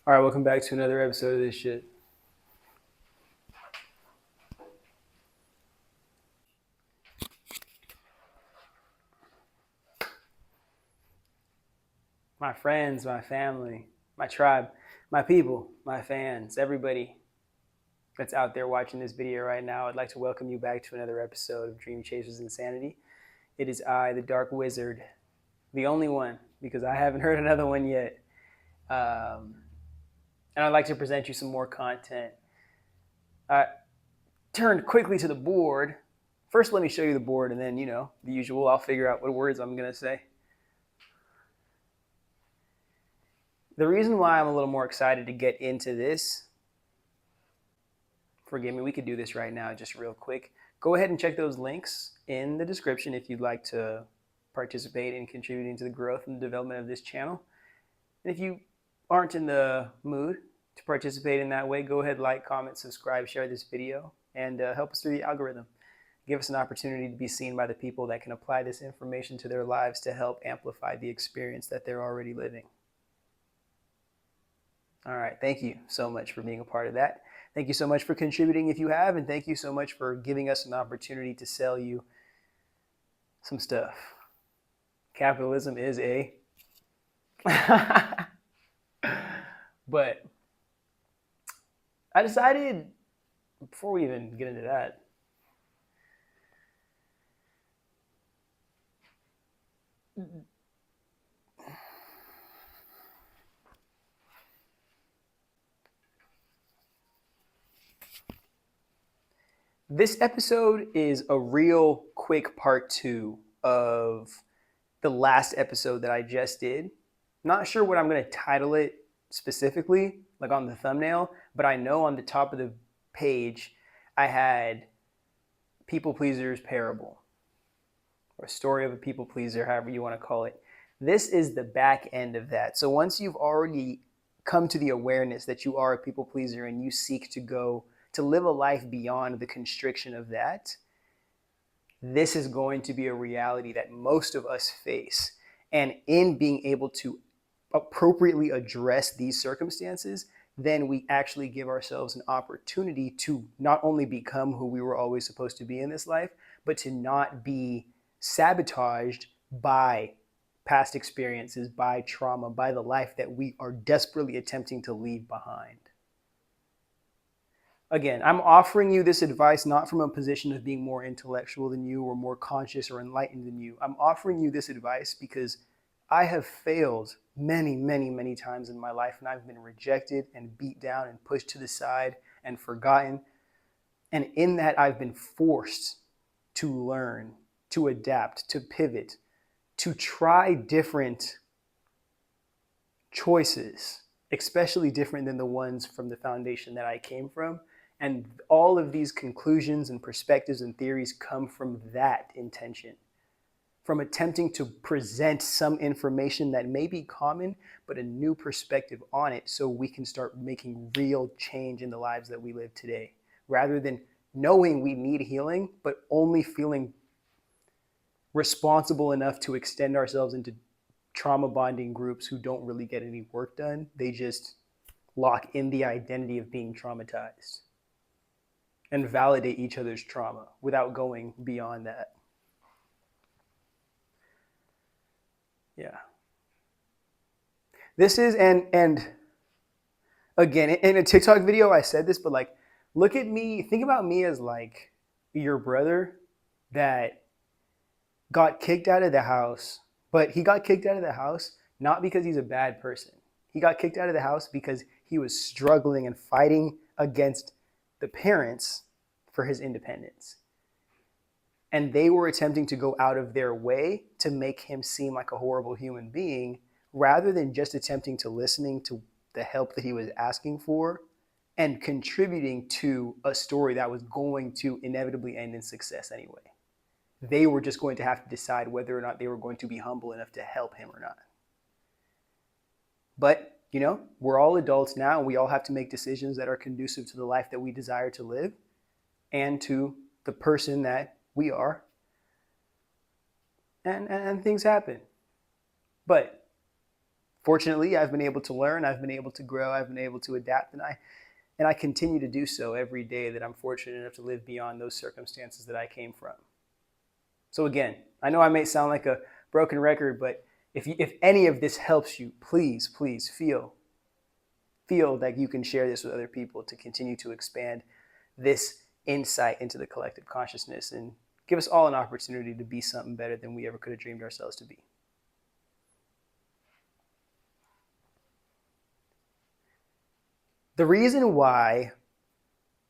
All right, welcome back to another episode of this shit. My friends, my family, my tribe, my people, my fans, everybody that's out there watching this video right now, I'd like to welcome you back to another episode of Dream Chasers Insanity. It is I, the Dark Wizard, the only one, because I haven't heard another one yet. And I'd like to present you some more content. I turned quickly to the board. First, let me show you the board, and then, the usual, I'll figure out what words I'm going to say. The reason why I'm a little more excited to get into this, forgive me, we could do this right now just real quick. Go ahead and check those links in the description if you'd like to participate in contributing to the growth and development of this channel. And if you aren't in the mood to participate in that way, go ahead, like, comment, subscribe, share this video, and help us through the algorithm. Give us an opportunity to be seen by the people that can apply this information to their lives to help amplify the experience that they're already living. All right, thank you so much for being a part of that. Thank you so much for contributing if you have, and thank you so much for giving us an opportunity to sell you some stuff. Capitalism is a... But I decided, before we even get into that, this episode is a real quick part 2 of the last episode that I just did. Not sure what I'm going to title it specifically, like on the thumbnail, but I know on the top of the page I had People Pleaser's Parable, or Story of a People Pleaser, however you want to call it. This is the back end of that. So once you've already come to the awareness that you are a people pleaser and you seek to live a life beyond the constriction of that, this is going to be a reality that most of us face. And in being able to appropriately address these circumstances, then we actually give ourselves an opportunity to not only become who we were always supposed to be in this life, but to not be sabotaged by past experiences, by trauma, by the life that we are desperately attempting to leave behind. Again, I'm offering you this advice not from a position of being more intellectual than you or more conscious or enlightened than you. I'm offering you this advice because I have failed many, many, many times in my life, and I've been rejected and beat down and pushed to the side and forgotten. And in that, I've been forced to learn, to adapt, to pivot, to try different choices, especially different than the ones from the foundation that I came from. And all of these conclusions and perspectives and theories come from that intention, from attempting to present some information that may be common, but a new perspective on it so we can start making real change in the lives that we live today, rather than knowing we need healing, but only feeling responsible enough to extend ourselves into trauma bonding groups who don't really get any work done. They just lock in the identity of being traumatized and validate each other's trauma without going beyond that. Yeah. This is, and again, in a TikTok video, I said this, but like, look at me, think about me as like your brother that got kicked out of the house, but he got kicked out of the house not because he's a bad person. He got kicked out of the house because he was struggling and fighting against the parents for his independence. And they were attempting to go out of their way to make him seem like a horrible human being, rather than just attempting to listening to the help that he was asking for and contributing to a story that was going to inevitably end in success anyway. They were just going to have to decide whether or not they were going to be humble enough to help him or not. But, we're all adults now, and we all have to make decisions that are conducive to the life that we desire to live and to the person that we are. And things happen. But Fortunately, I've been able to learn, I've been able to grow, I've been able to adapt, and I continue to do so every day that I'm fortunate enough to live beyond those circumstances that I came from. So again, I know I may sound like a broken record, but if any of this helps you, please feel that you can share this with other people to continue to expand this insight into the collective consciousness and give us all an opportunity to be something better than we ever could have dreamed ourselves to be. The reason why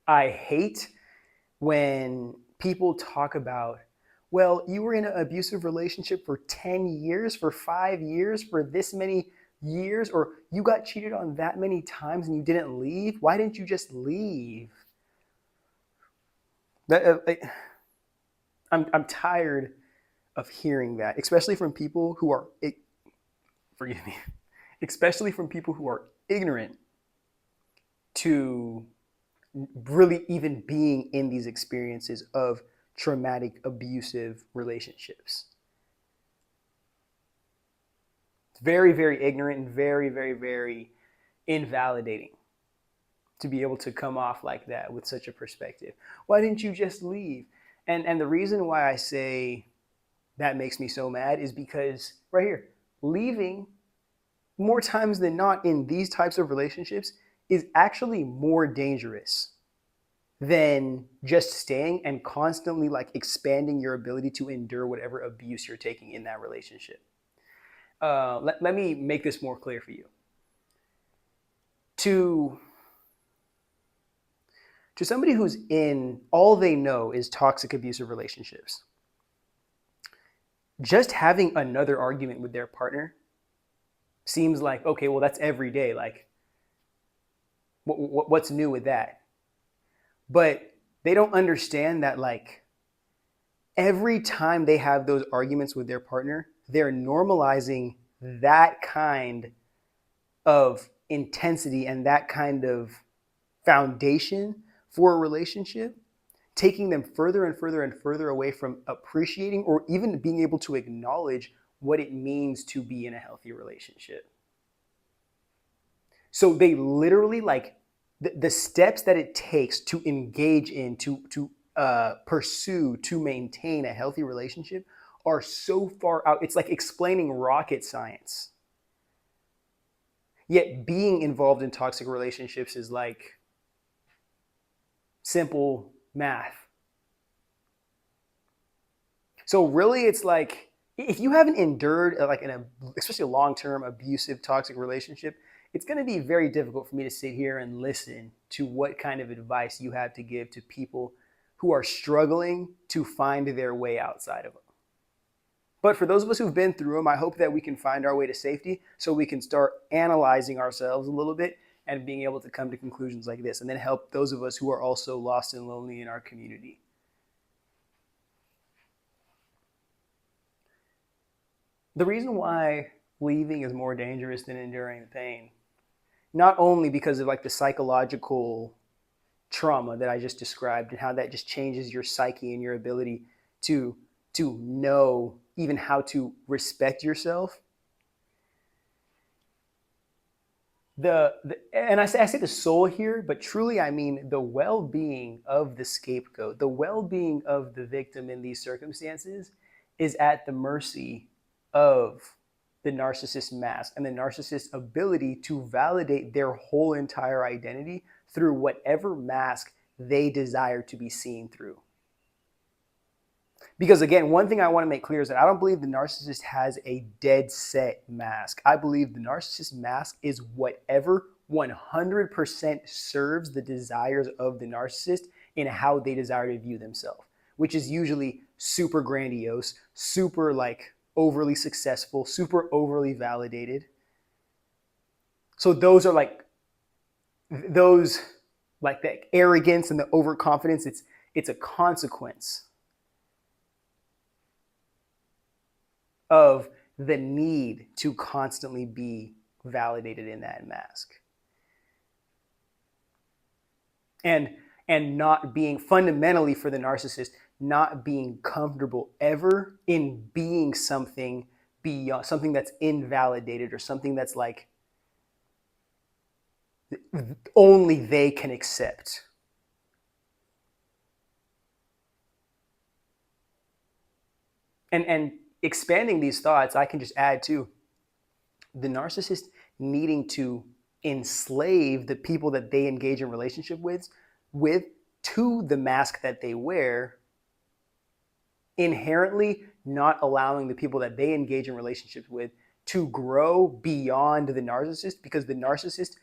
I hate when people talk about, well, you were in an abusive relationship for 10 years, for 5 years, for this many years, or you got cheated on that many times and you didn't leave. Why didn't you just leave? I'm tired of hearing that, especially from people who are, forgive me, especially from people who are ignorant to really even being in these experiences of traumatic, abusive relationships. It's very, very ignorant and very, very, very invalidating to be able to come off like that with such a perspective. Why didn't you just leave? And the reason why I say that makes me so mad is because right here, leaving more times than not in these types of relationships is actually more dangerous than just staying and constantly like expanding your ability to endure whatever abuse you're taking in that relationship. Let me make this more clear for you. To somebody who's in, all they know is toxic abusive relationships, just having another argument with their partner seems like, okay, well, that's every day. Like, what's new with that? But they don't understand that, like, every time they have those arguments with their partner, they're normalizing that kind of intensity and that kind of foundation for a relationship, taking them further and further and further away from appreciating or even being able to acknowledge what it means to be in a healthy relationship. So they literally, like, the steps that it takes to engage in, to pursue, to maintain a healthy relationship are so far out. It's like explaining rocket science. Yet being involved in toxic relationships is like simple math. So really, it's like, if you haven't endured like especially a long-term abusive toxic relationship, it's going to be very difficult for me to sit here and listen to what kind of advice you have to give to people who are struggling to find their way outside of them. But for those of us who've been through them, I hope that we can find our way to safety so we can start analyzing ourselves a little bit and being able to come to conclusions like this, and then help those of us who are also lost and lonely in our community. The reason why leaving is more dangerous than enduring the pain, not only because of like the psychological trauma that I just described and how that just changes your psyche and your ability to know even how to respect yourself. And I say the soul here, but truly I mean the well-being of the scapegoat, the well-being of the victim in these circumstances is at the mercy of the narcissist mask and the narcissist's ability to validate their whole entire identity through whatever mask they desire to be seen through. Because again, one thing I want to make clear is that I don't believe the narcissist has a dead set mask. I believe the narcissist mask is whatever 100% serves the desires of the narcissist in how they desire to view themselves, which is usually super grandiose, super like overly successful, super overly validated. So those are like the arrogance and the overconfidence. It's a consequence of the need to constantly be validated in that mask. And not being, fundamentally for the narcissist, not being comfortable ever in being something beyond, something that's invalidated, or something that's like only they can accept. And expanding these thoughts, I can just add to the narcissist needing to enslave the people that they engage in relationship with to the mask that they wear, inherently not allowing the people that they engage in relationships with to grow beyond the narcissist, because the narcissist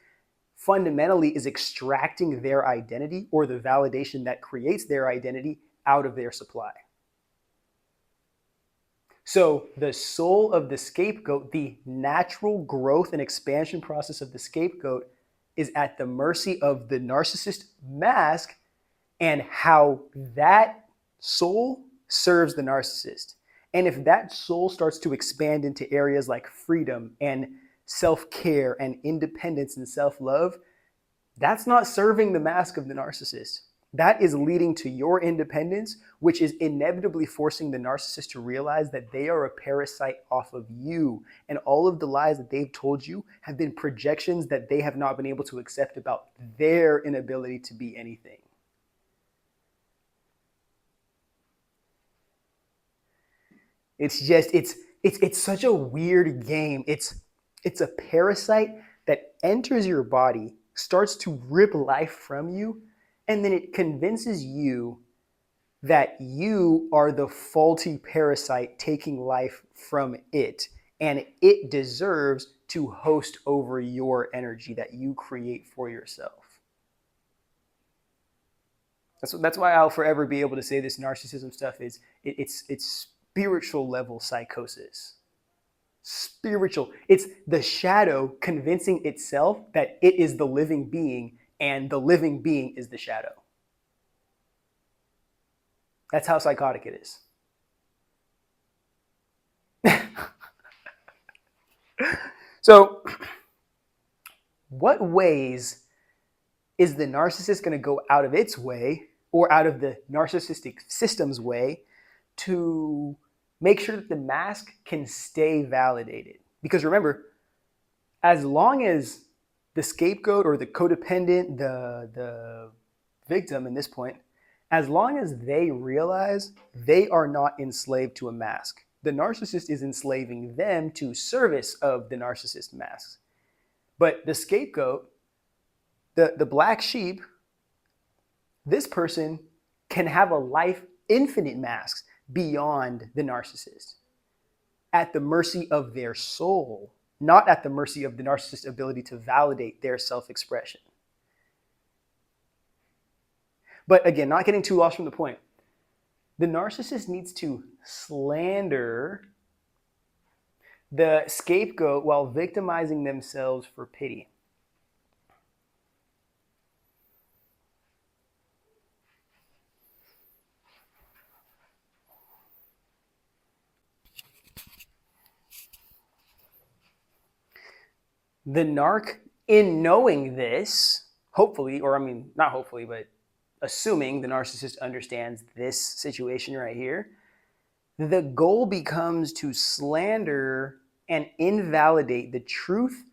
fundamentally is extracting their identity, or the validation that creates their identity, out of their supply. So the soul of the scapegoat, the natural growth and expansion process of the scapegoat, is at the mercy of the narcissist mask and how that soul serves the narcissist. And if that soul starts to expand into areas like freedom and self-care and independence and self-love, that's not serving the mask of the narcissist. That is leading to your independence, which is inevitably forcing the narcissist to realize that they are a parasite off of you. And all of the lies that they've told you have been projections that they have not been able to accept about their inability to be anything. It's such a weird game. It's a parasite that enters your body, starts to rip life from you, and then it convinces you that you are the faulty parasite taking life from it, and it deserves to host over your energy that you create for yourself. That's why I'll forever be able to say this narcissism stuff is it's spiritual level psychosis. Spiritual. It's the shadow convincing itself that it is the living being, and the living being is the shadow. That's how psychotic it is. So, what ways is the narcissist going to go out of its way, or out of the narcissistic system's way, to make sure that the mask can stay validated? Because remember, as long as the scapegoat or the codependent, the victim in this point, as long as they realize they are not enslaved to a mask, the narcissist is enslaving them to service of the narcissist mask. But the scapegoat, the black sheep, this person can have a life infinite masks beyond the narcissist, at the mercy of their soul, not at the mercy of the narcissist's ability to validate their self-expression. But again, not getting too lost from the point, the narcissist needs to slander the scapegoat while victimizing themselves for pity. The narc, in knowing this, hopefully, or I mean, not hopefully, but assuming the narcissist understands this situation right here, the goal becomes to slander and invalidate the truth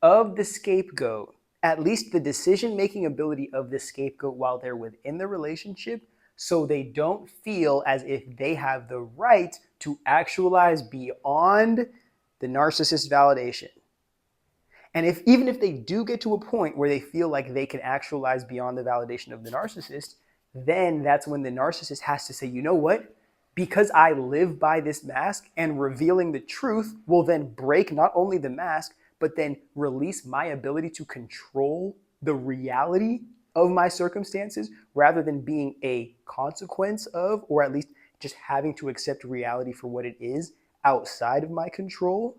of the scapegoat, at least the decision-making ability of the scapegoat while they're within the relationship, so they don't feel as if they have the right to actualize beyond the narcissist's validation. And even if they do get to a point where they feel like they can actualize beyond the validation of the narcissist, then that's when the narcissist has to say, you know what? Because I live by this mask, and revealing the truth will then break not only the mask, but then release my ability to control the reality of my circumstances, rather than being a consequence of, or at least just having to accept reality for what it is outside of my control.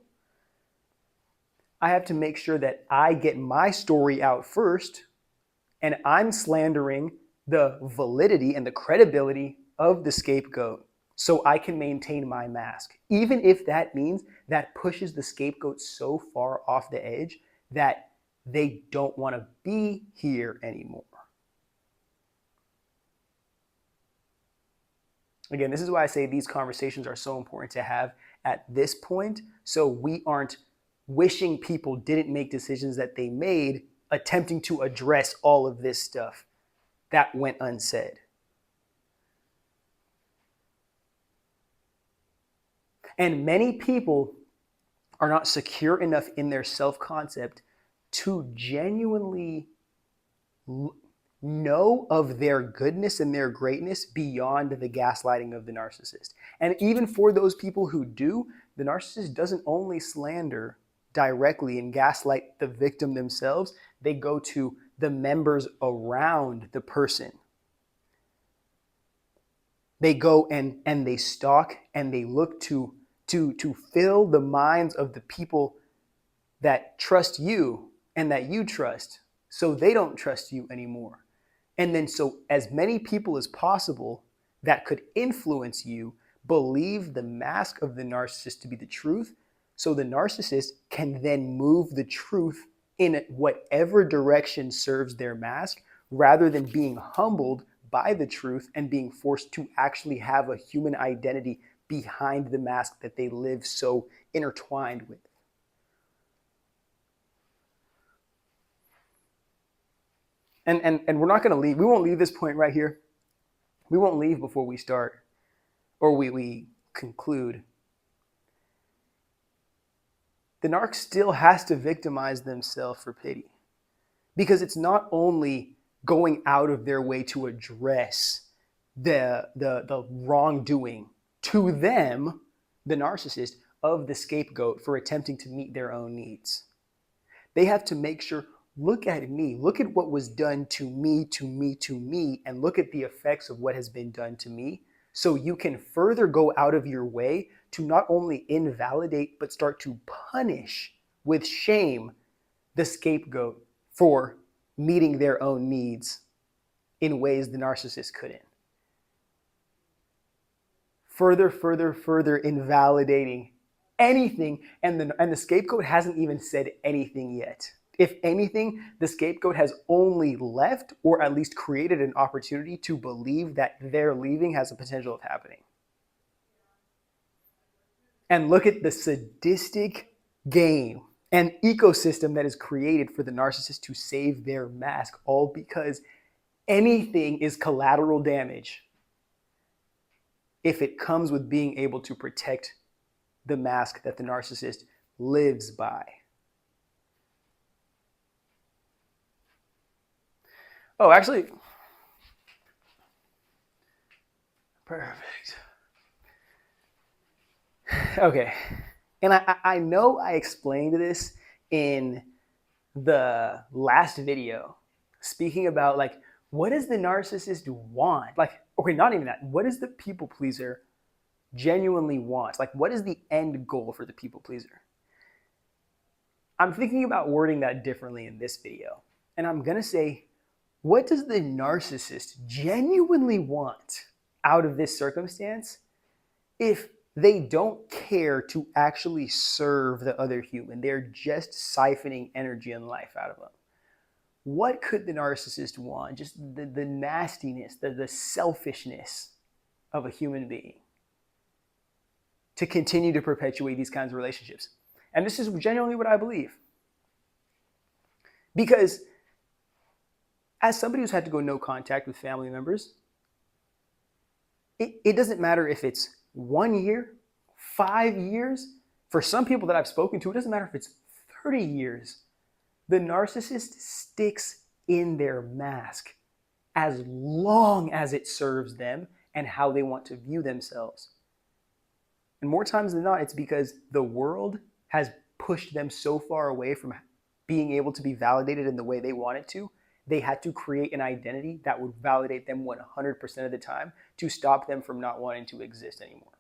I have to make sure that I get my story out first, and I'm slandering the validity and the credibility of the scapegoat so I can maintain my mask, even if that means that pushes the scapegoat so far off the edge that they don't want to be here anymore. Again, this is why I say these conversations are so important to have at this point, so we aren't wishing people didn't make decisions that they made, attempting to address all of this stuff that went unsaid. And many people are not secure enough in their self-concept to genuinely know of their goodness and their greatness beyond the gaslighting of the narcissist. And even for those people who do, the narcissist doesn't only slander directly and gaslight the victim themselves, they go to the members around the person. They go and they stalk and they look to fill the minds of the people that trust you and that you trust, so they don't trust you anymore. And then so as many people as possible that could influence you believe the mask of the narcissist to be the truth, so the narcissist can then move the truth in whatever direction serves their mask, rather than being humbled by the truth and being forced to actually have a human identity behind the mask that they live so intertwined with. And we're not going to leave. We won't leave this point right here. We won't leave before we start or we conclude. The narc still has to victimize themselves for pity, because it's not only going out of their way to address the wrongdoing to them, the narcissist, of the scapegoat for attempting to meet their own needs. They have to make sure, look at me, look at what was done to me, and look at the effects of what has been done to me, so you can further go out of your way to not only invalidate, but start to punish with shame the scapegoat for meeting their own needs in ways the narcissist couldn't. Further invalidating anything, and the scapegoat hasn't even said anything yet. If anything, the scapegoat has only left, or at least created an opportunity to believe that their leaving has a potential of happening. And look at the sadistic game and ecosystem that is created for the narcissist to save their mask, all because anything is collateral damage if it comes with being able to protect the mask that the narcissist lives by. Oh, actually, perfect. Okay, and I know I explained this in the last video, speaking about like, what does the narcissist want? Like, okay, not even that. What does the people pleaser genuinely want? Like, what is the end goal for the people pleaser? I'm thinking about wording that differently in this video. And I'm going to say, what does the narcissist genuinely want out of this circumstance if they don't care to actually serve the other human? They're just siphoning energy and life out of them. What could the narcissist want? Just the nastiness, the selfishness of a human being to continue to perpetuate these kinds of relationships. And this is genuinely what I believe. Because as somebody who's had to go no contact with family members, it doesn't matter if it's 1 year, 5 years. For some people that I've spoken to, it doesn't matter if it's 30 years. The narcissist sticks in their mask as long as it serves them and how they want to view themselves. And more times than not, it's because the world has pushed them so far away from being able to be validated in the way they want it to. They had to create an identity that would validate them 100% of the time to stop them from not wanting to exist anymore.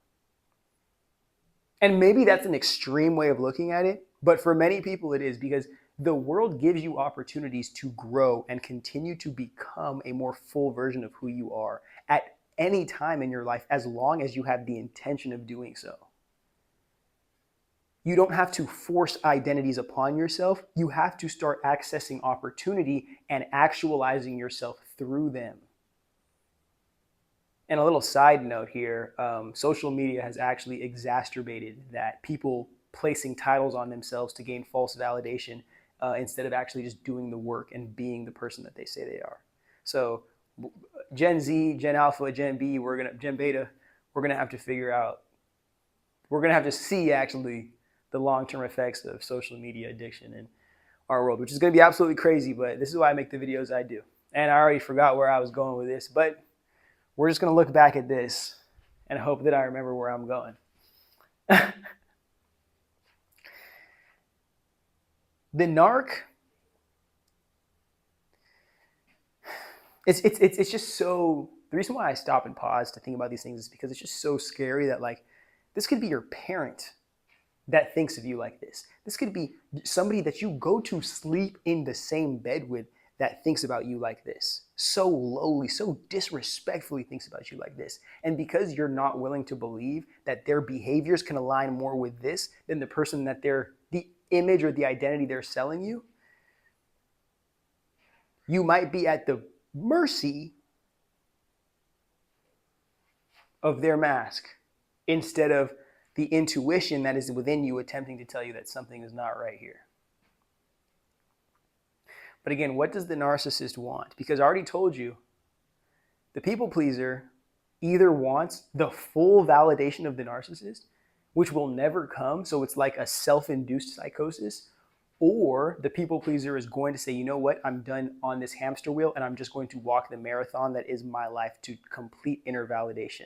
And maybe that's an extreme way of looking at it, but for many people it is, because the world gives you opportunities to grow and continue to become a more full version of who you are at any time in your life, as long as you have the intention of doing so. You don't have to force identities upon yourself. You have to start accessing opportunity and actualizing yourself through them. And a little side note here, social media has actually exacerbated that, people placing titles on themselves to gain false validation instead of actually just doing the work and being the person that they say they are. So Gen Z, Gen Alpha, Gen B, Gen Beta, we're gonna have to figure out, we're gonna have to see actually the long-term effects of social media addiction in our world, which is gonna be absolutely crazy, but this is why I make the videos I do. And I already forgot where I was going with this, but we're just gonna look back at this and hope that I remember where I'm going. The narc, it's just so, the reason why I stop and pause to think about these things is because it's just so scary that, like, this could be your parent that thinks of you like this. This could be somebody that you go to sleep in the same bed with that thinks about you like this. So lowly, so disrespectfully thinks about you like this. And because you're not willing to believe that their behaviors can align more with this than the person that the image or the identity they're selling you, you might be at the mercy of their mask instead of the intuition that is within you attempting to tell you that something is not right here. But again, what does the narcissist want? Because I already told you, the people pleaser either wants the full validation of the narcissist, which will never come, so it's like a self-induced psychosis, or the people pleaser is going to say, you know what, I'm done on this hamster wheel and I'm just going to walk the marathon that is my life to complete inner validation.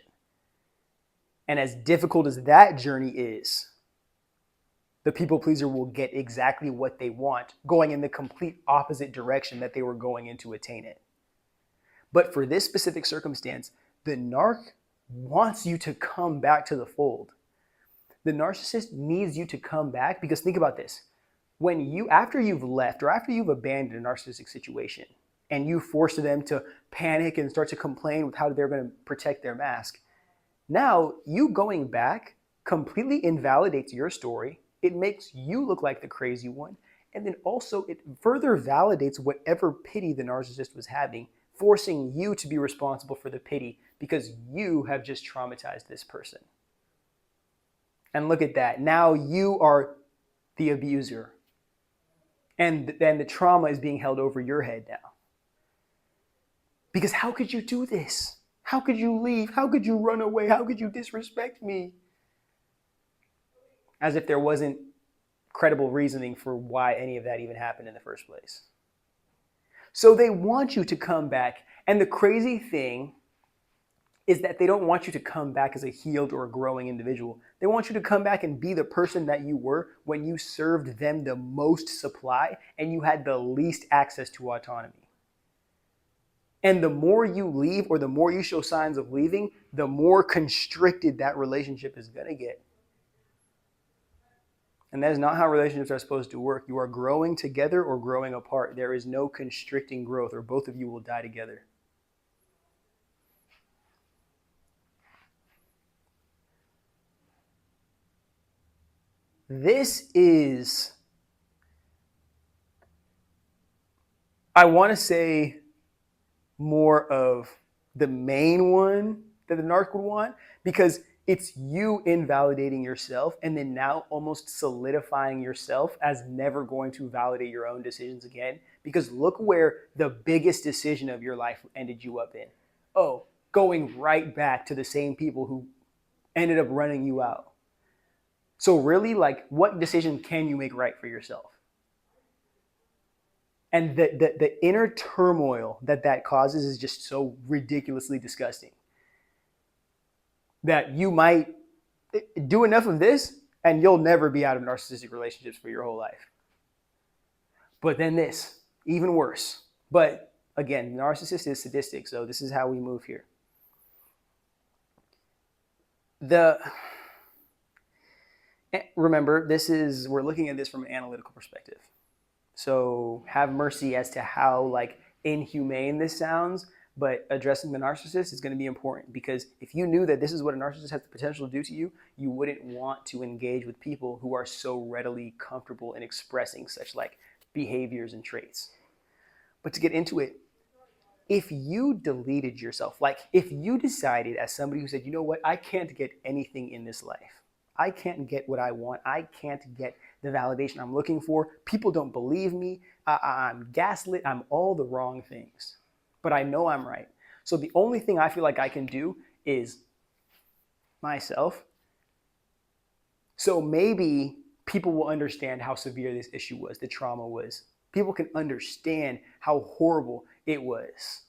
And as difficult as that journey is, the people pleaser will get exactly what they want, going in the complete opposite direction that they were going in to attain it. But for this specific circumstance, the narc wants you to come back to the fold. The narcissist needs you to come back because think about this. After you've left or after you've abandoned a narcissistic situation and you force them to panic and start to complain with how they're going to protect their mask, now you going back completely invalidates your story. It makes you look like the crazy one. And then also it further validates whatever pity the narcissist was having, forcing you to be responsible for the pity because you have just traumatized this person. And look at that. Now you are the abuser. And then the trauma is being held over your head now. Because how could you do this? How could you leave? How could you run away? How could you disrespect me? As if there wasn't credible reasoning for why any of that even happened in the first place. So they want you to come back. And the crazy thing is that they don't want you to come back as a healed or a growing individual. They want you to come back and be the person that you were when you served them the most supply and you had the least access to autonomy. And the more you leave or the more you show signs of leaving, the more constricted that relationship is going to get. And that is not how relationships are supposed to work. You are growing together or growing apart. There is no constricting growth, or both of you will die together. This is, I want to say, more of the main one that the narc would want, because it's you invalidating yourself and then now almost solidifying yourself as never going to validate your own decisions again. Because look where the biggest decision of your life ended you up in. Oh, going right back to the same people who ended up running you out. So really, like, what decision can you make right for yourself? And the inner turmoil that causes is just so ridiculously disgusting. That you might do enough of this and you'll never be out of narcissistic relationships for your whole life. But then this, even worse. But again, narcissist is sadistic, so this is how we move here. Remember, we're looking at this from an analytical perspective. So have mercy as to how like inhumane this sounds, but addressing the narcissist is going to be important, because if you knew that this is what a narcissist has the potential to do to you, you wouldn't want to engage with people who are so readily comfortable in expressing such like behaviors and traits. But to get into it, if you deleted yourself, like if you decided as somebody who said, you know what, I can't get anything in this life. I can't get what I want. I can't get the validation I'm looking for. People don't believe me. I'm gaslit. I'm all the wrong things. But I know I'm right. So the only thing I feel like I can do is myself. So maybe people will understand how severe this issue was, the trauma was. People can understand how horrible it was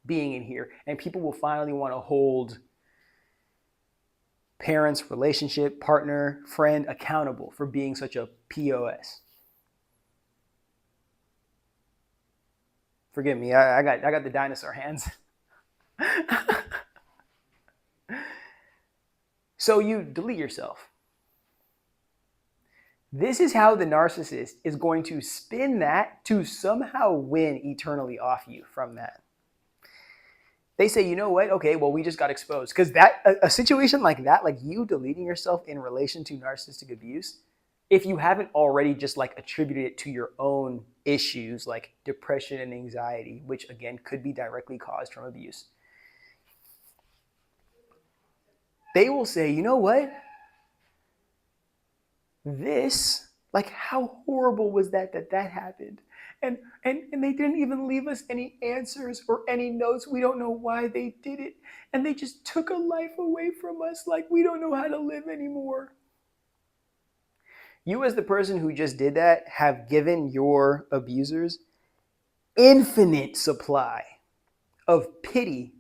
being in here. And people will finally want to hold parents, relationship, partner, friend accountable for being such a POS. Forgive me, I got the dinosaur hands. So you delete yourself. This is how the narcissist is going to spin that to somehow win eternally off you from that. They say, you know what? Okay, well, we just got exposed. Because that a situation like that, like you deleting yourself in relation to narcissistic abuse, if you haven't already just like attributed it to your own issues like depression and anxiety, which again could be directly caused from abuse, they will say, you know what? This, like how horrible was that happened? And they didn't even leave us any answers or any notes. We don't know why they did it. And they just took a life away from us like we don't know how to live anymore. You as the person who just did that have given your abusers infinite supply of pity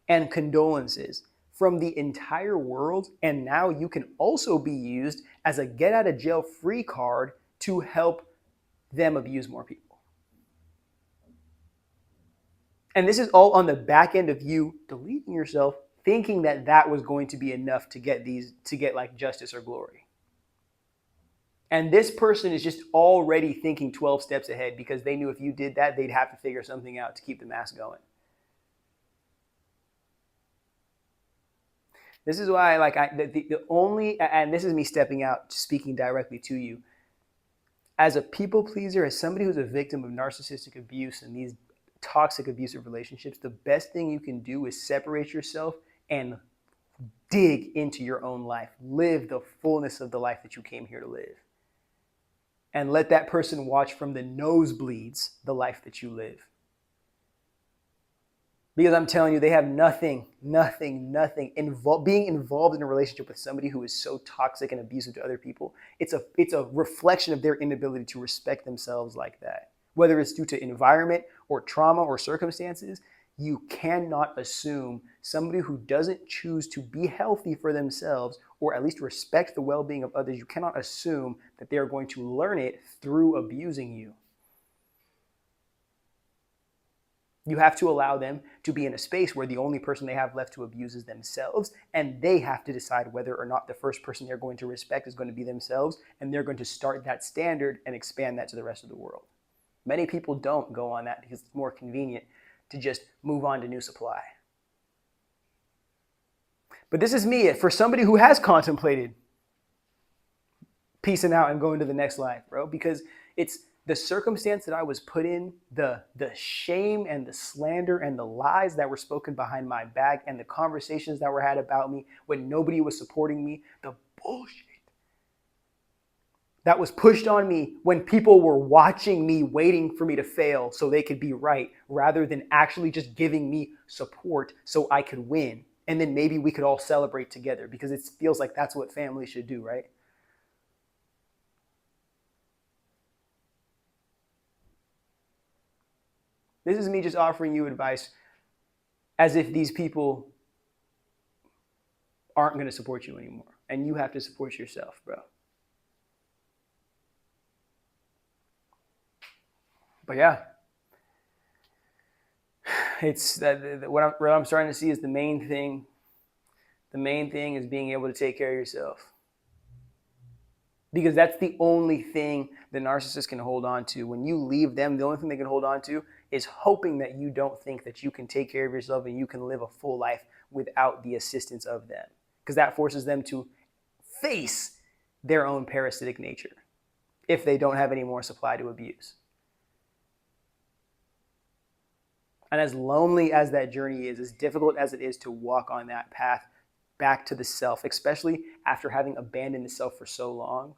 and condolences from the entire world, and now you can also be used as a get out of jail free card to help them abuse more people. And this is all on the back end of you deleting yourself, thinking that that was going to be enough to get like justice or glory. And this person is just already thinking 12 steps ahead because they knew if you did that, they'd have to figure something out to keep the mask going. This is why, like, the only, and this is me stepping out, speaking directly to you. As a people pleaser, as somebody who's a victim of narcissistic abuse and these toxic abusive relationships, the best thing you can do is separate yourself and dig into your own life. Live the fullness of the life that you came here to live. And let that person watch from the nosebleeds the life that you live. Because I'm telling you, they have nothing. Being involved in a relationship with somebody who is so toxic and abusive to other people, it's a reflection of their inability to respect themselves like that. Whether it's due to environment or trauma or circumstances, you cannot assume somebody who doesn't choose to be healthy for themselves or at least respect the well-being of others, you cannot assume that they are going to learn it through abusing you. You have to allow them to be in a space where the only person they have left to abuse is themselves, and they have to decide whether or not the first person they're going to respect is going to be themselves, and they're going to start that standard and expand that to the rest of the world. Many people don't go on that because it's more convenient to just move on to new supply. But this is me, for somebody who has contemplated peacing out and going to the next life, bro, because it's the circumstance that I was put in, the shame and the slander and the lies that were spoken behind my back and the conversations that were had about me when nobody was supporting me, the bullshit that was pushed on me when people were watching me, waiting for me to fail so they could be right, rather than actually just giving me support so I could win. And then maybe we could all celebrate together, because it feels like that's what family should do, right? This is me just offering you advice as if these people aren't going to support you anymore. And you have to support yourself, bro. But yeah, it's what I'm starting to see is the main thing. The main thing is being able to take care of yourself. Because that's the only thing the narcissist can hold on to. When you leave them, the only thing they can hold on to is hoping that you don't think that you can take care of yourself and you can live a full life without the assistance of them. Because that forces them to face their own parasitic nature if they don't have any more supply to abuse. And as lonely as that journey is, as difficult as it is to walk on that path back to the self, especially after having abandoned the self for so long,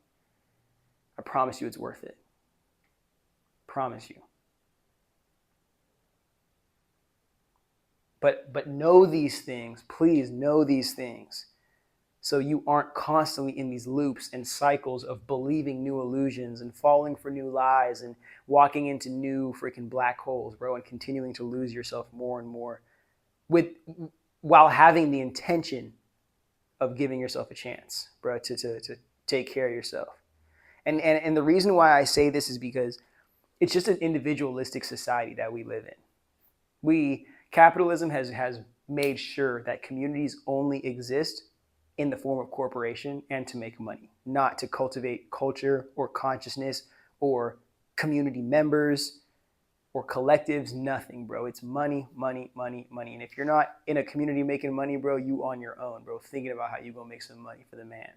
I promise you it's worth it. Promise you. But know these things. Please know these things, so you aren't constantly in these loops and cycles of believing new illusions and falling for new lies and walking into new freaking black holes, bro, and continuing to lose yourself more and more while having the intention of giving yourself a chance, bro, to take care of yourself. And the reason why I say this is because it's just an individualistic society that we live in. Capitalism has made sure that communities only exist in the form of corporation and to make money, not to cultivate culture or consciousness or community members or collectives, nothing, bro. It's money, money, money, money. And if you're not in a community making money, bro, you on your own, bro, thinking about how you gonna make some money for the man.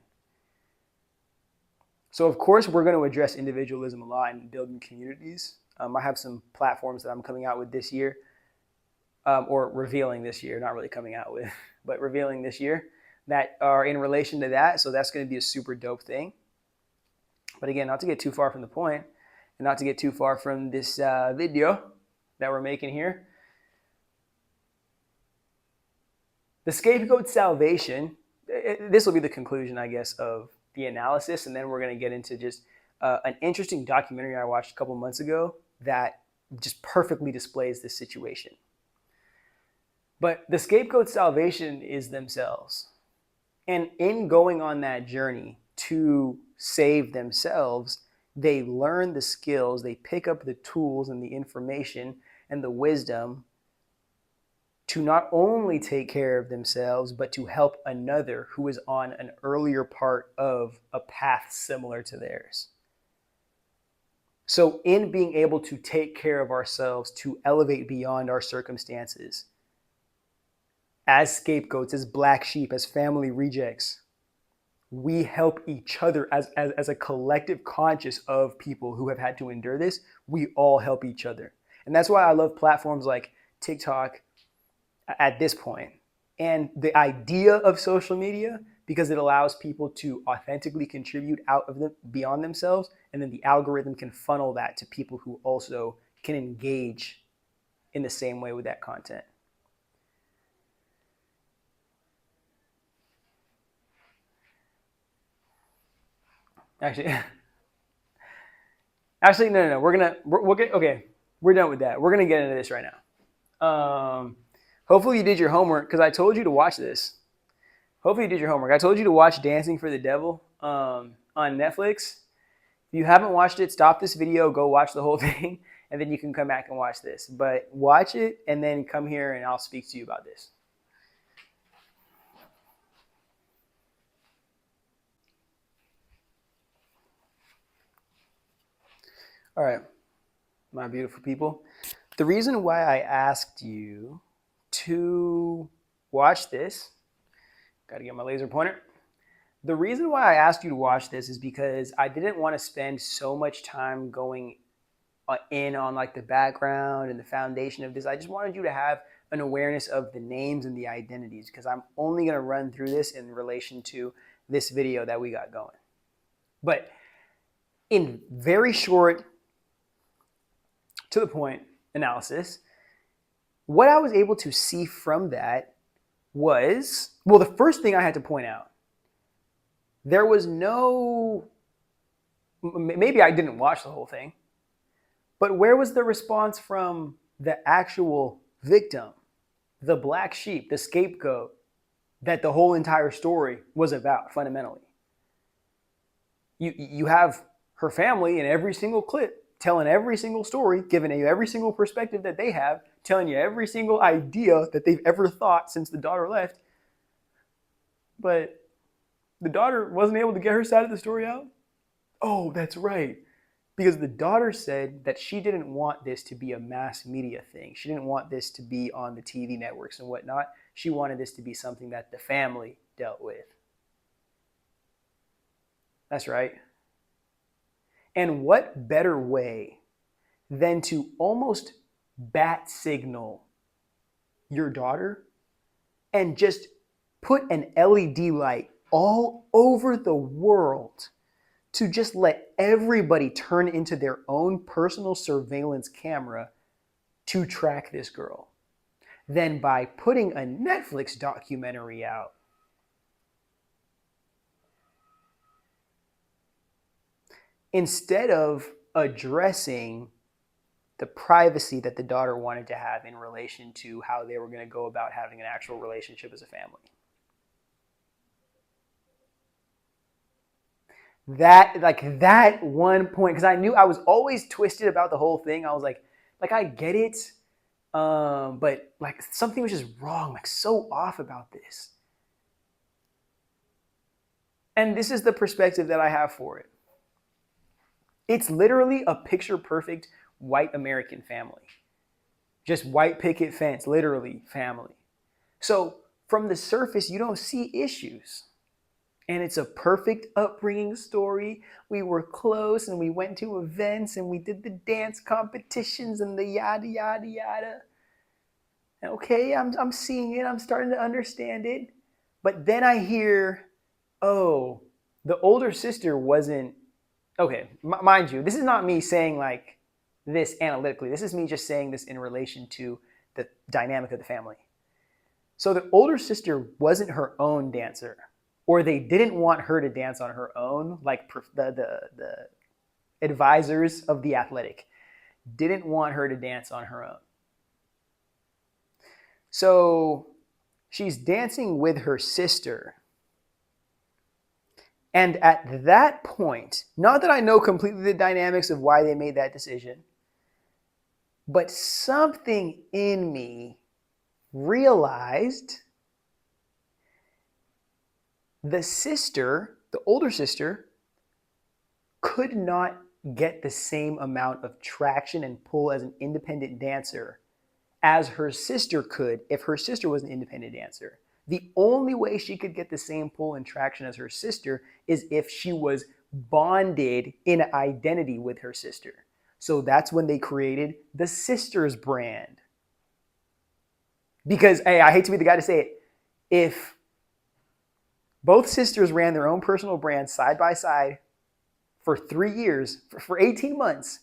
So of course we're going to address individualism a lot and building communities. I have some platforms that I'm coming out with this year, or revealing this year, not really coming out with, but revealing this year, that are in relation to that. So that's going to be a super dope thing. But again, not to get too far from the point and not to get too far from this video that we're making here. The scapegoat salvation, this will be the conclusion, I guess, of the analysis. And then we're going to get into just an interesting documentary I watched a couple months ago that just perfectly displays this situation. But the scapegoat salvation is themselves. And in going on that journey to save themselves, they learn the skills, they pick up the tools and the information and the wisdom to not only take care of themselves, but to help another who is on an earlier part of a path similar to theirs. So in being able to take care of ourselves, to elevate beyond our circumstances, as scapegoats, as black sheep, as family rejects, we help each other as a collective conscious of people who have had to endure this. We all help each other. And that's why I love platforms like TikTok at this point. And the idea of social media, because it allows people to authentically contribute out of them beyond themselves. And then the algorithm can funnel that to people who also can engage in the same way with that content. Actually, no. Okay. We're done with that. We're gonna get into this right now. Hopefully you did your homework, because I told you to watch this. Hopefully you did your homework. I told you to watch Dancing for the Devil on Netflix. If you haven't watched it, stop this video, go watch the whole thing, and then you can come back and watch this. But watch it and then come here and I'll speak to you about this. All right, my beautiful people. The reason why I asked you to watch this, got to get my laser pointer. The reason why I asked you to watch this is because I didn't want to spend so much time going in on like the background and the foundation of this. I just wanted you to have an awareness of the names and the identities, because I'm only going to run through this in relation to this video that we got going. But in very short, to the point analysis, what I was able to see from that was, well, the first thing I had to point out, there was no, maybe I didn't watch the whole thing, but where was the response from the actual victim, the black sheep, the scapegoat that the whole entire story was about fundamentally? You have her family in every single clip, telling every single story, giving you every single perspective that they have, telling you every single idea that they've ever thought since the daughter left. But the daughter wasn't able to get her side of the story out? Oh, that's right. Because the daughter said that she didn't want this to be a mass media thing. She didn't want this to be on the TV networks and whatnot. She wanted this to be something that the family dealt with. That's right. And what better way than to almost bat signal your daughter and just put an LED light all over the world to just let everybody turn into their own personal surveillance camera to track this girl than by putting a Netflix documentary out. Instead of addressing the privacy that the daughter wanted to have in relation to how they were going to go about having an actual relationship as a family. That one point, because I knew I was always twisted about the whole thing. I was like I get it, but like something was just wrong, like so off about this. And this is the perspective that I have for it. It's literally a picture perfect white American family. Just white picket fence, literally family. So from the surface, you don't see issues. And it's a perfect upbringing story. We were close and we went to events and we did the dance competitions and the yada, yada, yada. Okay, I'm seeing it. I'm starting to understand it. But then I hear, oh, the older sister wasn't, okay, mind you, this is not me saying like this analytically. This is me just saying this in relation to the dynamic of the family. So the older sister wasn't her own dancer, or they didn't want her to dance on her own, like the advisors of the athletic didn't want her to dance on her own. So she's dancing with her sister. And at that point, not that I know completely the dynamics of why they made that decision, but something in me realized the sister, the older sister, could not get the same amount of traction and pull as an independent dancer as her sister could if her sister was an independent dancer. The only way she could get the same pull and traction as her sister is if she was bonded in identity with her sister. So that's when they created the Sisters brand. Because, hey, I hate to be the guy to say it, if both sisters ran their own personal brands side by side for 3 years, for 18 months,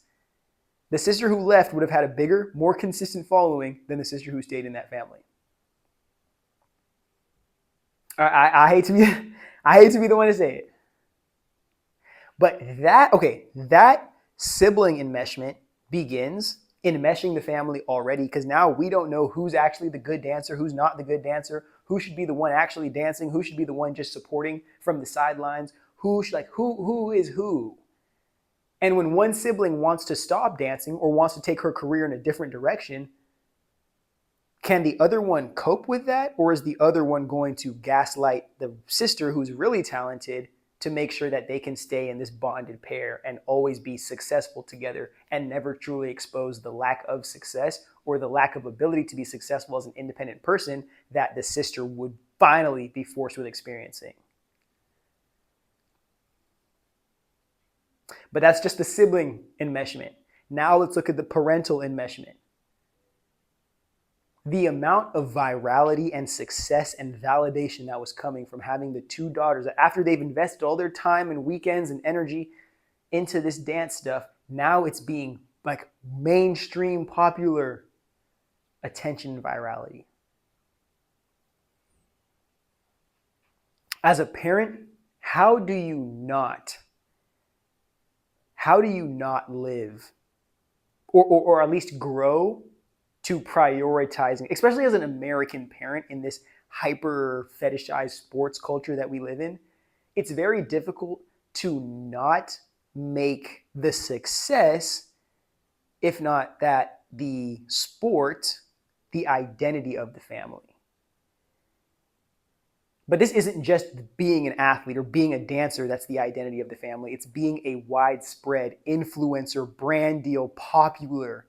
the sister who left would have had a bigger, more consistent following than the sister who stayed in that family. I hate to be the one to say it. But that sibling enmeshment begins enmeshing the family already, because now we don't know who's actually the good dancer, who's not the good dancer, who should be the one actually dancing, who should be the one just supporting from the sidelines, who is who. And when one sibling wants to stop dancing or wants to take her career in a different direction, can the other one cope with that? Or is the other one going to gaslight the sister who's really talented to make sure that they can stay in this bonded pair and always be successful together and never truly expose the lack of success or the lack of ability to be successful as an independent person that the sister would finally be forced with experiencing? But that's just the sibling enmeshment. Now let's look at the parental enmeshment. The amount of virality and success and validation that was coming from having the two daughters, after they've invested all their time and weekends and energy into this dance stuff, now it's being like mainstream popular attention and virality. As a parent, how do you not live or at least grow to prioritizing, especially as an American parent in this hyper fetishized sports culture that we live in? It's very difficult to not make the success, if not that, the sport, the identity of the family. But this isn't just being an athlete or being a dancer that's the identity of the family. It's being a widespread influencer, brand deal, popular.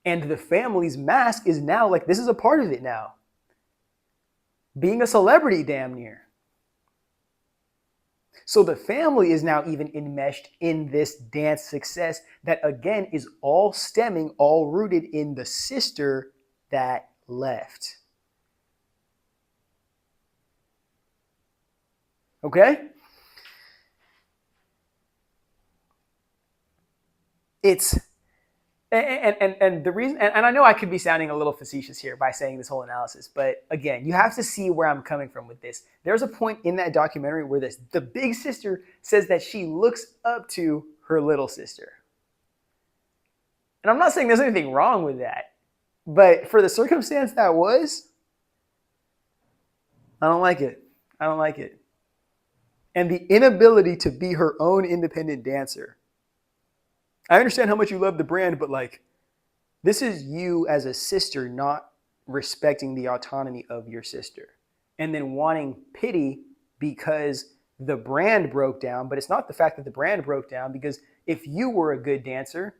And the family's mask is now like, this is a part of it now. Being a celebrity, damn near. So the family is now even enmeshed in this dance success that, again, is all stemming, all rooted in the sister that left. Okay? It's and the reason, and I know I could be sounding a little facetious here by saying this whole analysis, but again, you have to see where I'm coming from with this. There's a point in that documentary where the big sister says that she looks up to her little sister. And I'm not saying there's anything wrong with that, but for the circumstance that was, I don't like it. I don't like it. And the inability to be her own independent dancer. I understand how much you love the brand, but like, this is you as a sister not respecting the autonomy of your sister and then wanting pity because the brand broke down. But it's not the fact that the brand broke down, because if you were a good dancer,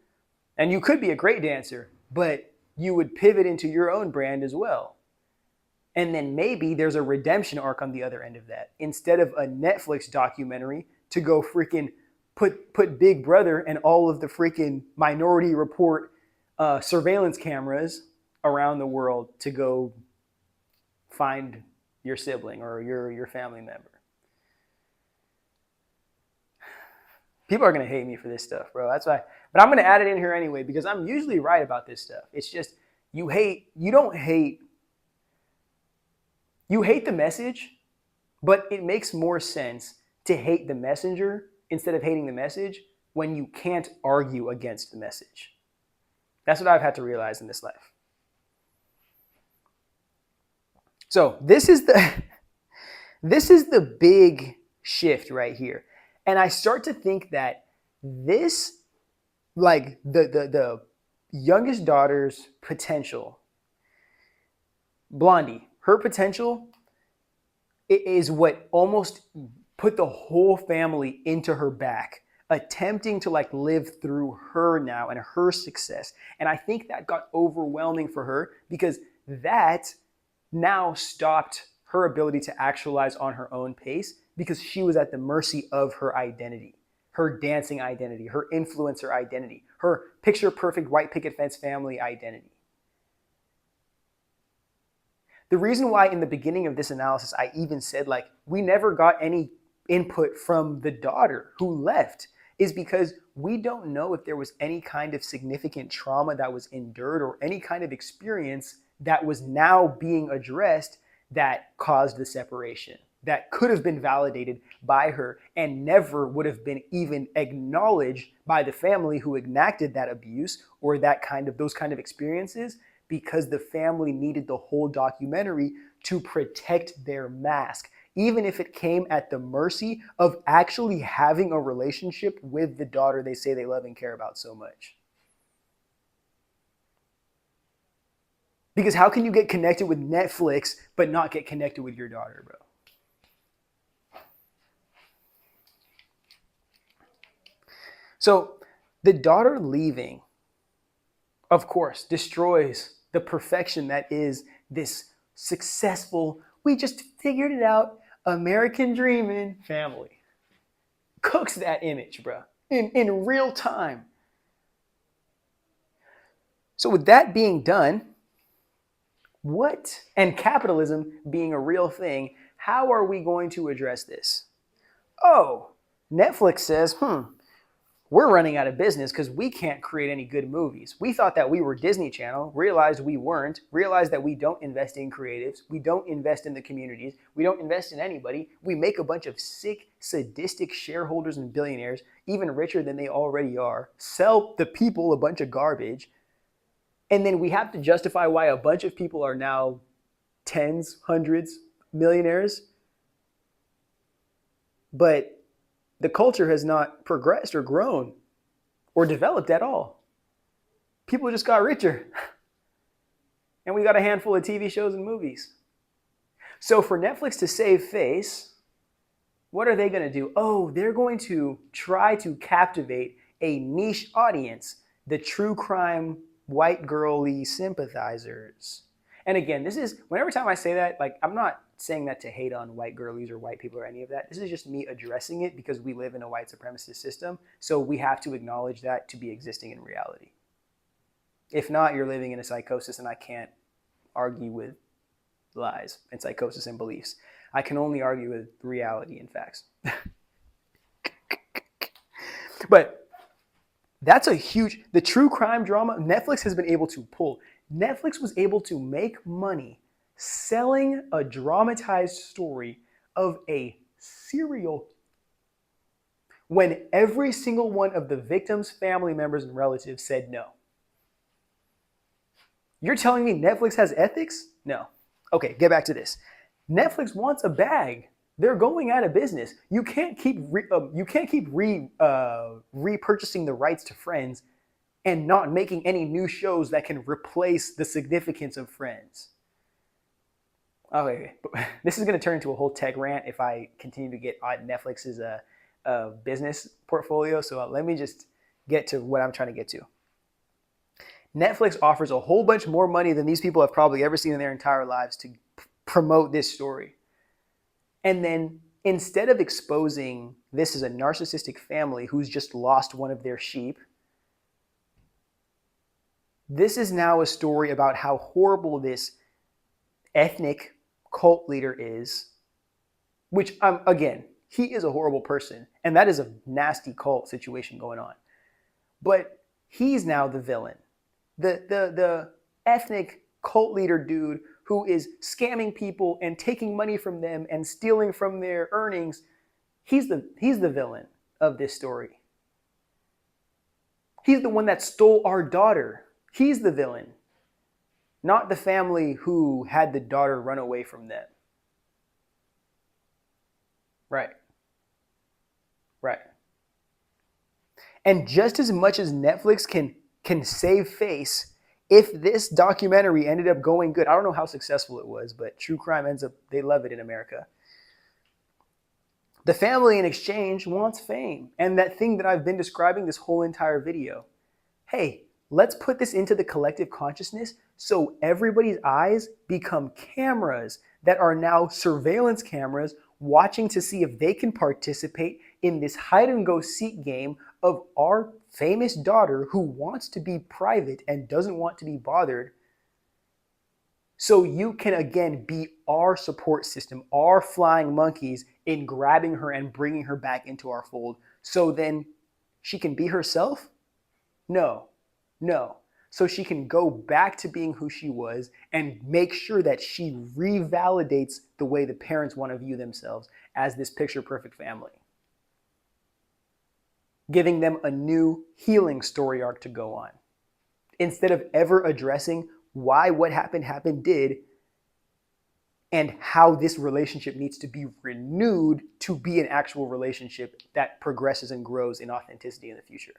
and you could be a great dancer, but you would pivot into your own brand as well. And then maybe there's a redemption arc on the other end of that. Instead of a Netflix documentary to go freaking put Big Brother and all of the freaking Minority Report surveillance cameras around the world to go find your sibling or your family member. People are going to hate me for this stuff, bro. That's why. But I'm going to add it in here anyway, because I'm usually right about this stuff. It's just you hate the message, but it makes more sense to hate the messenger instead of hating the message when you can't argue against the message. That's what I've had to realize in this life. So this is the big shift right here. And I start to think that this, like the youngest daughter's potential, Blondie, her potential is what almost put the whole family into her back, attempting to like live through her now and her success. And I think that got overwhelming for her, because that now stopped her ability to actualize on her own pace, because she was at the mercy of her identity, her dancing identity, her influencer identity, her picture perfect white picket fence family identity. The reason why in the beginning of this analysis, I even said like, we never got any input from the daughter who left, is because we don't know if there was any kind of significant trauma that was endured or any kind of experience that was now being addressed that caused the separation, that could have been validated by her and never would have been even acknowledged by the family who enacted that abuse or those kind of experiences, because the family needed the whole documentary to protect their mask, even if it came at the mercy of actually having a relationship with the daughter they say they love and care about so much. Because how can you get connected with Netflix but not get connected with your daughter, bro? So the daughter leaving, of course, destroys the perfection that is this successful, we just figured it out, American dreaming family. Cooks that image, bro, in real time. So with that being done, and capitalism being a real thing, how are we going to address this? Oh, Netflix says, we're running out of business because we can't create any good movies. We thought that we were Disney Channel, realized we weren't, realized that we don't invest in creatives, we don't invest in the communities, we don't invest in anybody. We make a bunch of sick, sadistic shareholders and billionaires, even richer than they already are, sell the people a bunch of garbage, and then we have to justify why a bunch of people are now tens, hundreds, millionaires. But the culture has not progressed or grown or developed at all. People just got richer. And we got a handful of TV shows and movies. So for Netflix to save face, what are they going to do? Oh, they're going to try to captivate a niche audience, the true crime white girly sympathizers. And again, this is, whenever time I say that, like, I'm not saying that to hate on white girlies or white people or any of that. This is just me addressing it because we live in a white supremacist system. So we have to acknowledge that to be existing in reality. If not, you're living in a psychosis, and I can't argue with lies and psychosis and beliefs. I can only argue with reality and facts. But that's a huge, the true crime drama Netflix has been able to pull. Netflix was able to make money selling a dramatized story of a serial when every single one of the victims' family members and relatives said no. You're telling me Netflix has ethics? No. Okay, get back to this. Netflix wants a bag. They're going out of business. You can't keep repurchasing the rights to Friends and not making any new shows that can replace the significance of Friends. Okay, this is going to turn into a whole tech rant if I continue to get on Netflix's business portfolio. So let me just get to what I'm trying to get to. Netflix offers a whole bunch more money than these people have probably ever seen in their entire lives to promote this story. And then instead of exposing this as a narcissistic family who's just lost one of their sheep, this is now a story about how horrible this ethnic cult leader is, which, again, he is a horrible person, and that is a nasty cult situation going on. But he's now the villain. The ethnic cult leader dude who is scamming people and taking money from them and stealing from their earnings, he's the villain of this story. He's the one that stole our daughter. He's the villain, not the family who had the daughter run away from them. Right. And just as much as Netflix can save face, if this documentary ended up going good, I don't know how successful it was, but true crime they love it in America. The family in exchange wants fame. And that thing that I've been describing this whole entire video. Hey, let's put this into the collective consciousness so everybody's eyes become cameras that are now surveillance cameras watching to see if they can participate in this hide and go seek game of our famous daughter who wants to be private and doesn't want to be bothered. So you can again be our support system, our flying monkeys in grabbing her and bringing her back into our fold. So then she can be herself? No. So she can go back to being who she was and make sure that she revalidates the way the parents want to view themselves as this picture perfect family. Giving them a new healing story arc to go on. Instead of ever addressing why what happened did and how this relationship needs to be renewed to be an actual relationship that progresses and grows in authenticity in the future.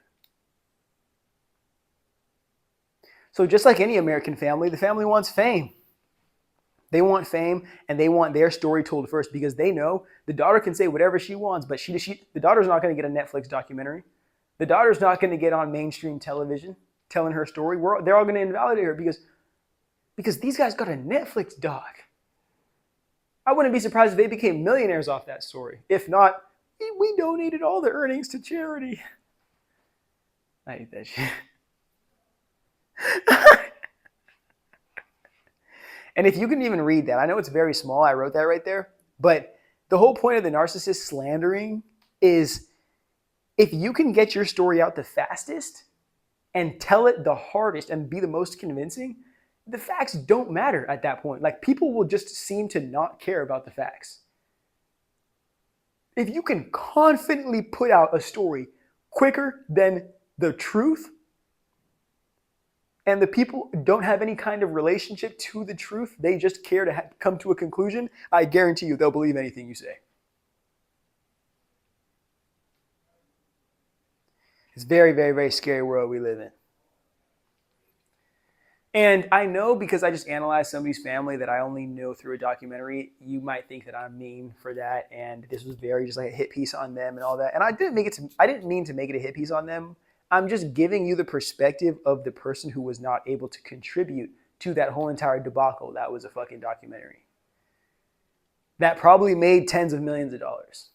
So just like any American family, the family wants fame. They want fame and they want their story told first because they know the daughter can say whatever she wants, but the daughter's not going to get a Netflix documentary. The daughter's not going to get on mainstream television telling her story. They're all going to invalidate her because these guys got a Netflix doc. I wouldn't be surprised if they became millionaires off that story. If not, we donated all the earnings to charity. I hate that shit. And if you can even read that, I know it's very small, I wrote that right there, but the whole point of the narcissist slandering is if you can get your story out the fastest and tell it the hardest and be the most convincing, the facts don't matter at that point. Like, people will just seem to not care about the facts. If you can confidently put out a story quicker than the truth, and the people don't have any kind of relationship to the truth, they just care to come to a conclusion, I guarantee you they'll believe anything you say. It's a very, very, very scary world we live in. And I know because I just analyzed somebody's family that I only know through a documentary, you might think that I'm mean for that, and this was very just like a hit piece on them and all that. And I didn't mean to make it a hit piece on them. I'm just giving you the perspective of the person who was not able to contribute to that whole entire debacle that was a fucking documentary. that probably made tens of millions of dollars.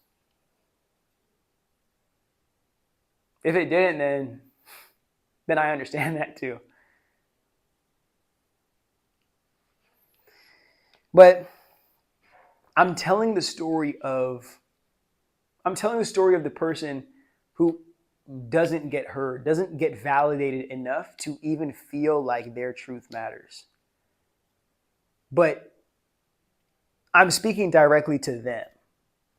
If it didn't, then I understand that too. But I'm telling the story of the person who doesn't get heard, doesn't get validated enough to even feel like their truth matters. But I'm speaking directly to them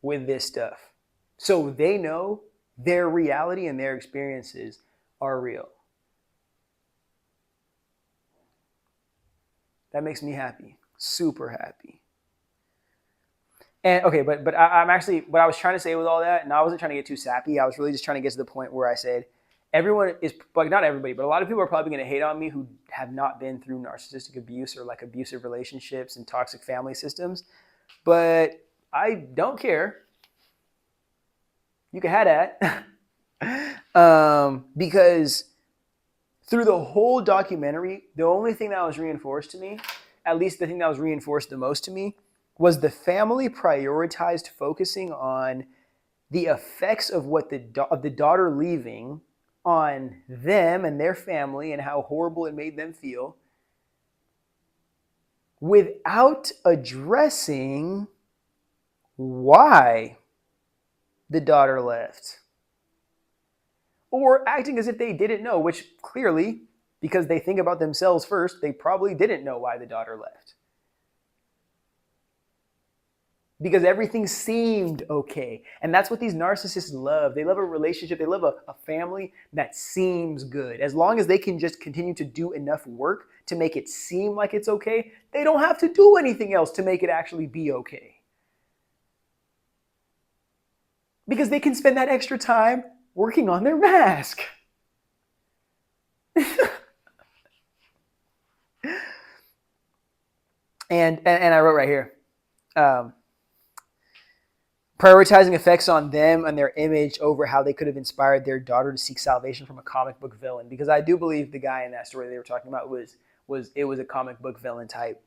with this stuff. So they know their reality and their experiences are real. That makes me happy. Super happy. And okay, but I'm actually, what I was trying to say with all that, and I wasn't trying to get too sappy. I was really just trying to get to the point where I said, everyone is, like, not everybody, but a lot of people are probably going to hate on me who have not been through narcissistic abuse or like abusive relationships and toxic family systems. But I don't care. You can have that. Because through the whole documentary, the only thing that was reinforced to me, at least the thing that was reinforced the most to me, was the family prioritized focusing on the effects of what the daughter leaving on them and their family and how horrible it made them feel, without addressing why the daughter left. Or acting as if they didn't know, which clearly, because they think about themselves first, they probably didn't know why the daughter left. Because everything seemed okay. And that's what these narcissists love. They love a relationship. They love a family that seems good. As long as they can just continue to do enough work to make it seem like it's okay, they don't have to do anything else to make it actually be okay. Because they can spend that extra time working on their mask. and I wrote right here, prioritizing effects on them and their image over how they could have inspired their daughter to seek salvation from a comic book villain. Because I do believe the guy in that story they were talking about was a comic book villain type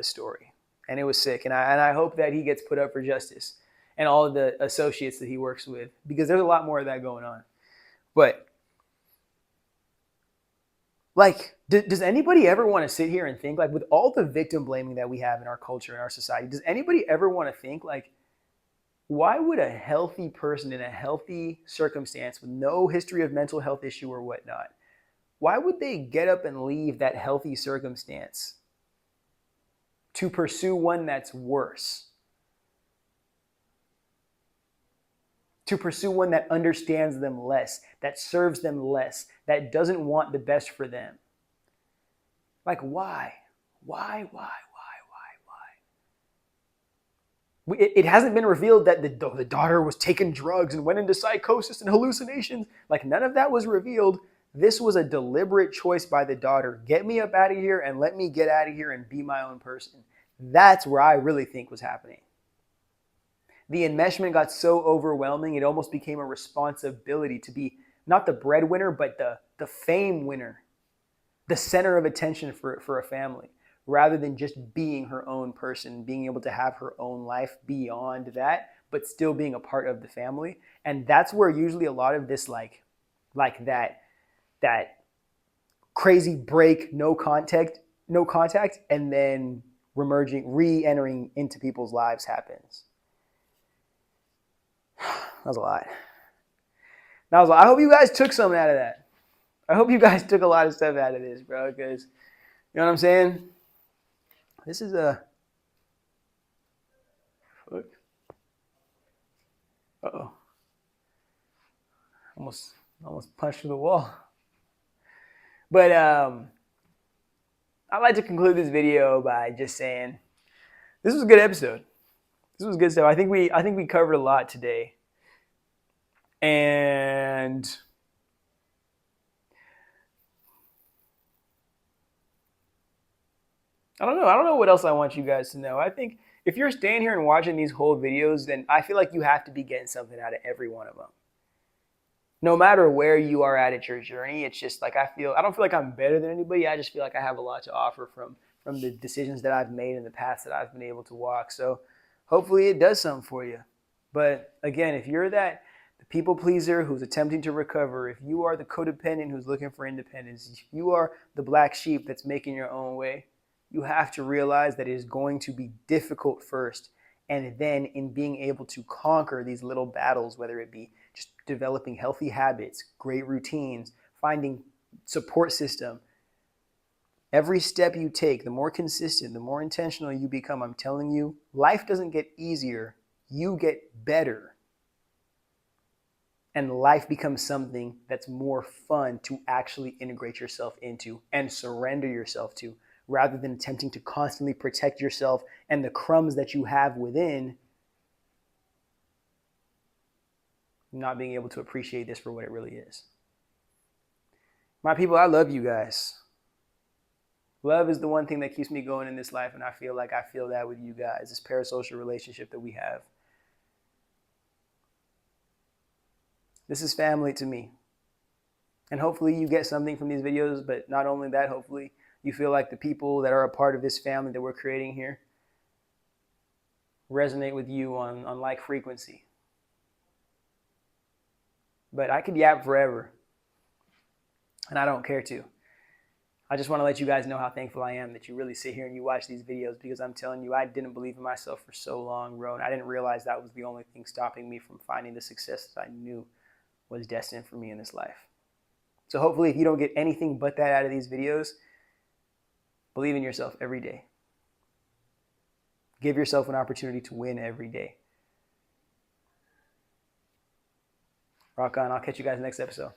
story, and it was sick. And I hope that he gets put up for justice and all of the associates that he works with, because there's a lot more of that going on. But like, does anybody ever want to sit here and think, like, with all the victim blaming that we have in our culture and our society, does anybody ever want to think, like, why would a healthy person in a healthy circumstance with no history of mental health issue or whatnot, why would they get up and leave that healthy circumstance to pursue one that's worse? To pursue one that understands them less, that serves them less, that doesn't want the best for them. Like, why? Why? It hasn't been revealed that the daughter was taking drugs and went into psychosis and hallucinations. Like, none of that was revealed. This was a deliberate choice by the daughter. Get me up out of here and let me get out of here and be my own person. That's where I really think was happening. The enmeshment got so overwhelming, it almost became a responsibility to be not the breadwinner, but the fame winner, the center of attention for a family, rather than just being her own person, being able to have her own life beyond that, but still being a part of the family. And that's where usually a lot of this like that crazy break, no contact, and then re-entering into people's lives happens. That was a lot. I hope you guys took something out of that. I hope you guys took a lot of stuff out of this, bro, because, you know what I'm saying? This is a... Fuck. Uh-oh. Almost punched through the wall. But I'd like to conclude this video by just saying this was a good episode. This was good stuff. I think we covered a lot today. And I don't know what else I want you guys to know. I think if you're staying here and watching these whole videos, then I feel like you have to be getting something out of every one of them. No matter where you are at your journey, it's just like I don't feel like I'm better than anybody. I just feel like I have a lot to offer from the decisions that I've made in the past that I've been able to walk. So hopefully it does something for you. But again, if you're that the people pleaser who's attempting to recover, if you are the codependent who's looking for independence, if you are the black sheep that's making your own way, you have to realize that it is going to be difficult first. And then in being able to conquer these little battles, whether it be just developing healthy habits, great routines, finding support system, every step you take, the more consistent, the more intentional you become, I'm telling you, life doesn't get easier, you get better. And life becomes something that's more fun to actually integrate yourself into and surrender yourself to, rather than attempting to constantly protect yourself and the crumbs that you have within, not being able to appreciate this for what it really is. My people, I love you guys. Love is the one thing that keeps me going in this life, and I feel like I feel that with you guys, this parasocial relationship that we have. This is family to me. And hopefully you get something from these videos, but not only that, hopefully you feel like the people that are a part of this family that we're creating here resonate with you on like frequency. But I could yap forever, and I don't care to. I just want to let you guys know how thankful I am that you really sit here and you watch these videos, because I'm telling you, I didn't believe in myself for so long, bro, and I didn't realize that was the only thing stopping me from finding the success that I knew was destined for me in this life. So hopefully if you don't get anything but that out of these videos, believe in yourself every day. Give yourself an opportunity to win every day. Rock on. I'll catch you guys next episode.